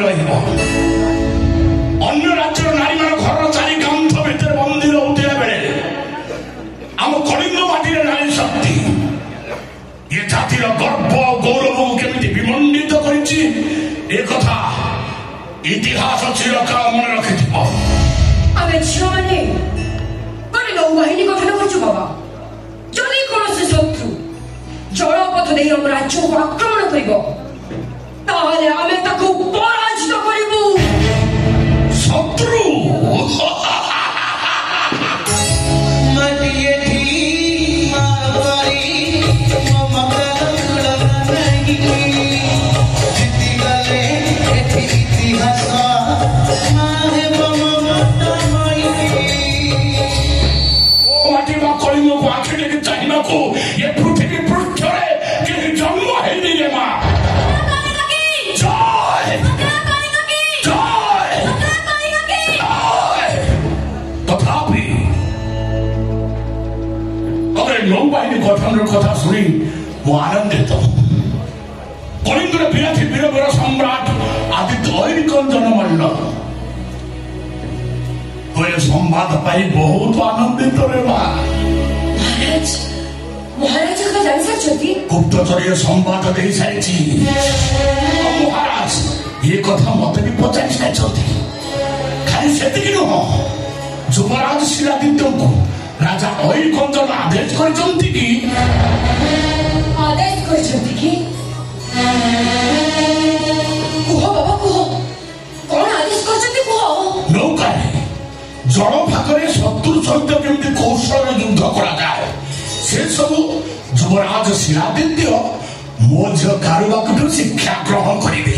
ରହିବ। ଅନ୍ୟ ରାଜ୍ୟର ନାରୀମାନ ଘରର ଚାରି କାନ୍ଥ ଭିତରେ ବନ୍ଦୀ ରହୁଥିବା ବେଳେ ଆମ କଳିଙ୍ଗ ମାଟିରେ ନାରୀ ଶକ୍ତି ଏ ଜାତିର ଗର୍ବ ଗୌରବକୁ କେମିତି ବିମଣ୍ଡିତ କରିଛି ଏ କଥା ଇତିହାସ ଚିରକାଳ ମନେ ରଖିଥିବ। ଆମେ ଝିଅମାନେ ଗୋଟେ ନୌବାହିନୀ ଗଠନ କରୁଛୁ ବାବା। ଯଦି କୌଣସି ଶତ୍ରୁ ଜଳପଥ ଦେଇ ଆମ ରାଜ୍ୟକୁ ଆକ୍ରମଣ କରିବ ତାହେଲେ ଆମେ ତାକୁ ପରାଜିତ କରିବୁ। ଶତ୍ରୁ କଳିଙ୍ଗକୁ ଆଖି ଦେଖି ଚାହିଁବାକୁ ଏ ପୃଥିବୀ ପୃଷ୍ଠରେ କେହି ଜନ୍ମ ହେଇନି ରେ ମା। ତଥାପି ତମେ ନୌବାହିନୀ ଗଠନର କଥା ଶୁଣି ମୁଁ ଆନନ୍ଦିତ। କଳିଙ୍ଗର ବିରାଧୀ ବୀରବର ସମ୍ରାଟ ଆଦିତ୍ୟ ଐରିକନ୍ ଜନ୍ମମାଡ଼ିଲ। ସମ୍ବାଦ ପାଇ ବହୁତ ଆନନ୍ଦିତ ରେ ମା। ମହାରାଜ କଥା ଜାଣିସାରିଛନ୍ତି? ଗୁପ୍ତଚର ସମ୍ବାଦ ଦେଇ ସାରିଛି। ମହାରାଜ ଏ କଥା ମତେ ବି ପଚାରି ସାରିଛନ୍ତି। ଖାଲି ସେତିକି ନୁହଁ, ଯୁବରାଜ ଶିଳାଦିତ୍ୟଙ୍କୁ ରାଜା ଐରିକନ୍ ଆଦେଶ କରିଛନ୍ତି କି? ଆଦେଶ କରିଛନ୍ତି କି? କୁହ ବାବା କୁହ, କଣ ଆଦେଶ କରିଛନ୍ତି କୁହ। ନୌକାରେ ଜଳ ଭାଗରେ ଶତ୍ରୁ ସହିତ କେମିତି କୌଶଳରେ ଯୁଦ୍ଧ କରାଯାଏ ସେ ସବୁ ଯୁବରାଜ ଶିଳାଦିତ୍ୟ ମୋ ଝିଅ କାରୁବାକୁଠୁ ଶିକ୍ଷା ଗ୍ରହଣ କରିବେ।